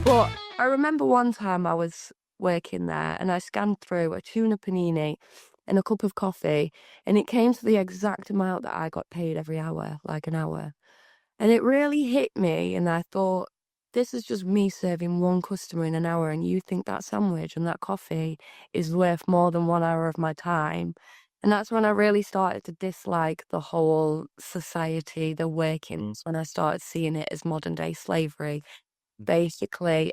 But I remember one time I was working there and I scanned through a tuna panini and a cup of coffee, and it came to the exact amount that I got paid every hour, like an hour. And it really hit me, and I thought, this is just me serving one customer in an hour, and you think that sandwich and that coffee is worth more than 1 hour of my time. And that's when I really started to dislike the whole society, the workings, when I started seeing it as modern day slavery, basically.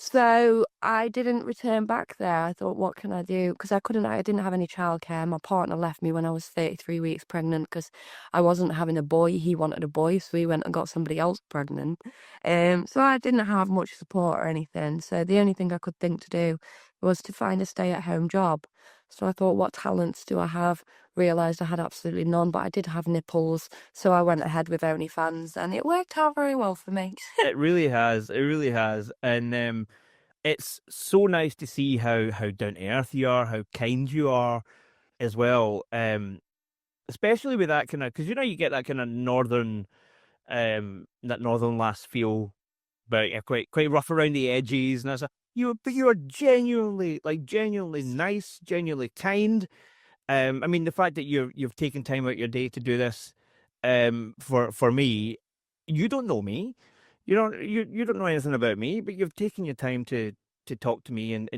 So I didn't return back there. I thought, what can I do? Because I didn't have any childcare. My partner left me when I was 33 weeks pregnant because I wasn't having a boy. He wanted a boy, so he went and got somebody else pregnant. So I didn't have much support or anything. So the only thing I could think to do was to find a stay-at-home job. So I thought, what talents do I have? Realised I had absolutely none, but I did have nipples. So I went ahead with OnlyFans, and it worked out very well for me. It really has. It really has. And it's so nice to see how down to earth you are, how kind you are as well. Especially with that kind of, because you get that kind of that northern lass feel, but yeah, quite rough around the edges, and but you're genuinely nice, genuinely kind. I mean, the fact that you've taken time out your day to do this, for me, you don't know me, you don't know anything about me, but you've taken your time to talk to me and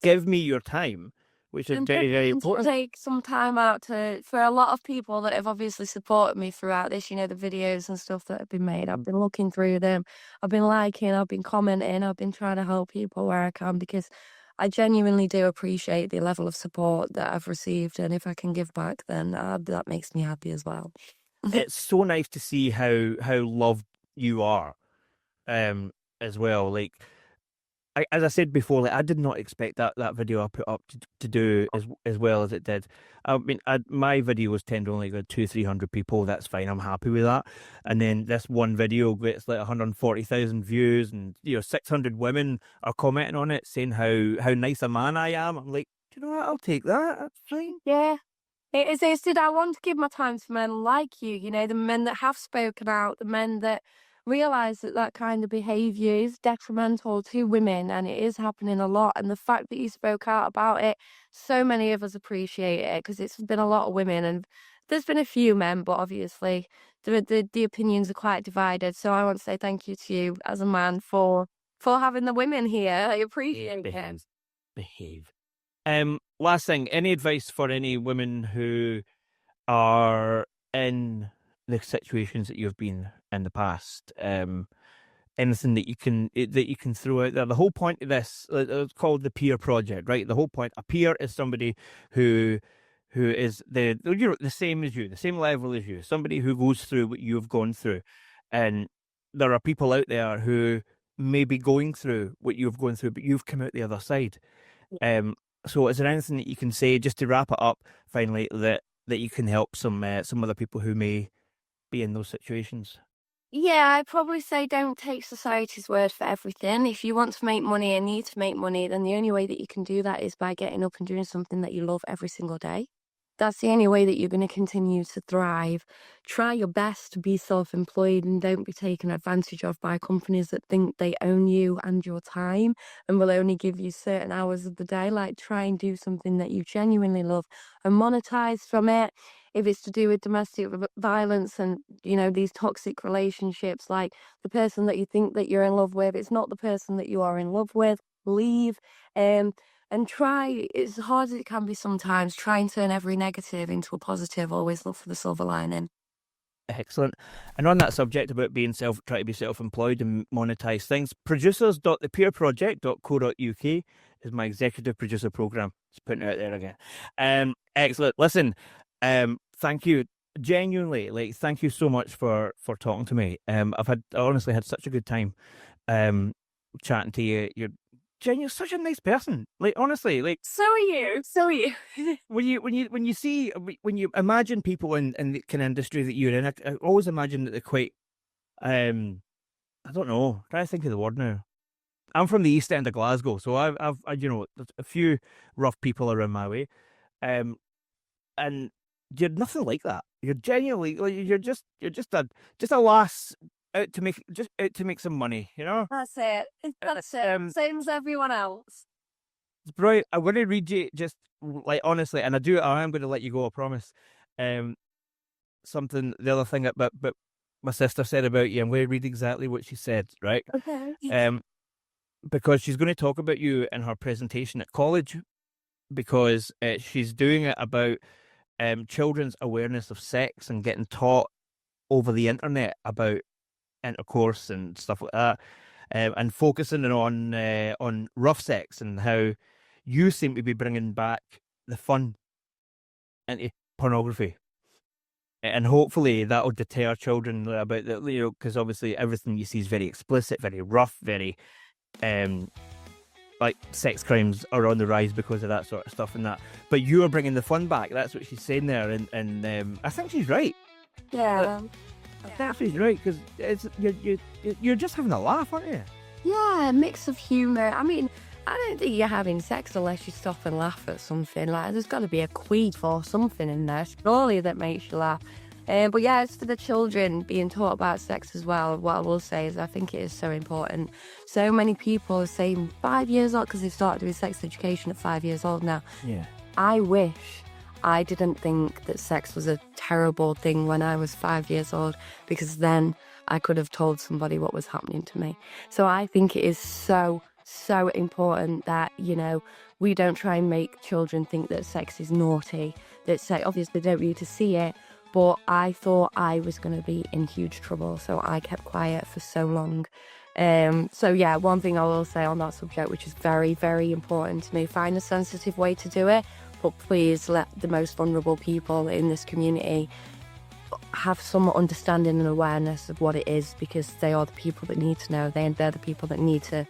give me your time, which is And very to important. take some time out for a lot of people that have obviously supported me throughout this, the videos and stuff that have been made. I've been looking through them. I've been liking, I've been commenting, I've been trying to help people where I can because I genuinely do appreciate the level of support that I've received. And if I can give back, then that makes me happy as well. It's so nice to see how loved you are, as well. Like, as I said before, like I did not expect that video I put up to do as well as it did. I mean, my video was tend to only got 200-300 people. That's fine. I'm happy with that. And then this one video gets like 140,000 views, and 600 women are commenting on it, saying how nice a man I am. I'm like, do you know what? I'll take that. That's fine. Yeah. It is, I want to give my time to men like you, the men that have spoken out, the men that realise that that kind of behaviour is detrimental to women and it is happening a lot. And the fact that you spoke out about it, so many of us appreciate it because it's been a lot of women and there's been a few men, but obviously the opinions are quite divided. So I want to say thank you to you as a man for having the women here. I appreciate it. Behave. Last thing, any advice for any women who are in the situations that you've been in the past? Anything that you can throw out there? The whole point of this, it's called the peer project, right? The whole point, a peer is somebody who is the same as you, the same level as you, somebody who goes through what you've gone through, and there are people out there who may be going through what you've gone through, but you've come out the other side. So is there anything that you can say just to wrap it up finally that you can help some other people who may be in those situations? Yeah, I'd probably say don't take society's word for everything. If you want to make money and need to make money, then the only way that you can do that is by getting up and doing something that you love every single day. That's the only way that you're going to continue to thrive. Try your best to be self-employed and don't be taken advantage of by companies that think they own you and your time and will only give you certain hours of the day. Like, try and do something that you genuinely love and monetize from it. If it's to do with domestic violence and, these toxic relationships, like the person that you think that you're in love with, it's not the person that you are in love with, leave. And try, as hard as it can be sometimes, try and turn every negative into a positive. Always look for the silver lining. Excellent. And on that subject about try to be self-employed and monetize things, producers.thepeerproject.co.uk is my executive producer program. Just putting it out there again. Excellent. Listen, thank you. Genuinely, like, thank you so much for talking to me. I honestly had such a good time chatting to you. You're such a nice person. Like, honestly, like, So are you. So are you. when you imagine people in the kind of industry that you're in, I always imagine that they're quite, I don't know, trying to think of the word now. I'm from the East End of Glasgow, so I've there's a few rough people around my way, and you're nothing like that. You're genuinely, like, you're just a lass out to make some money, you know. That's it. That's it. Same as everyone else. It's brilliant. I'm going to read you just like honestly, and I am going to let you go. I promise. Um, something the other thing that but my sister said about you. I'm going to read exactly what she said. Right. Okay. Because she's going to talk about you in her presentation at college, because she's doing it about children's awareness of sex and getting taught over the internet about intercourse and stuff like that, and focusing on rough sex and how you seem to be bringing back the fun into pornography, and hopefully that'll deter children about that, you know, because obviously everything you see is very explicit, very rough, very like sex crimes are on the rise because of that sort of stuff and that. But you are bringing the fun back. That's what she's saying there, and I think she's right. Yeah. I think she's right, because it's you're just having a laugh, aren't you? Yeah, a mix of humour. I mean, I don't think you're having sex unless you stop and laugh at something. Like, there's got to be a queef or something in there, surely, that makes you laugh. But yeah, it's for the children being taught about sex as well. What I will say is I think it is so important. So many people are saying 5 years old, because they've started doing sex education at 5 years old now. Yeah. I wish I didn't think that sex was a terrible thing when I was 5 years old, because then I could have told somebody what was happening to me. So I think it is so important that, you know, we don't try and make children think that sex is naughty, that sex, obviously they don't need to see it, but I thought I was going to be in huge trouble, so I kept quiet for so long. So yeah, one thing I will say on that subject, which is very, very important to me, find a sensitive way to do it, but please let the most vulnerable people in this community have some understanding and awareness of what it is, because they are the people that need to know. They're the people that need to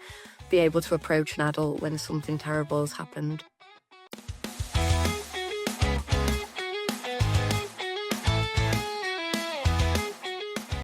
be able to approach an adult when something terrible has happened.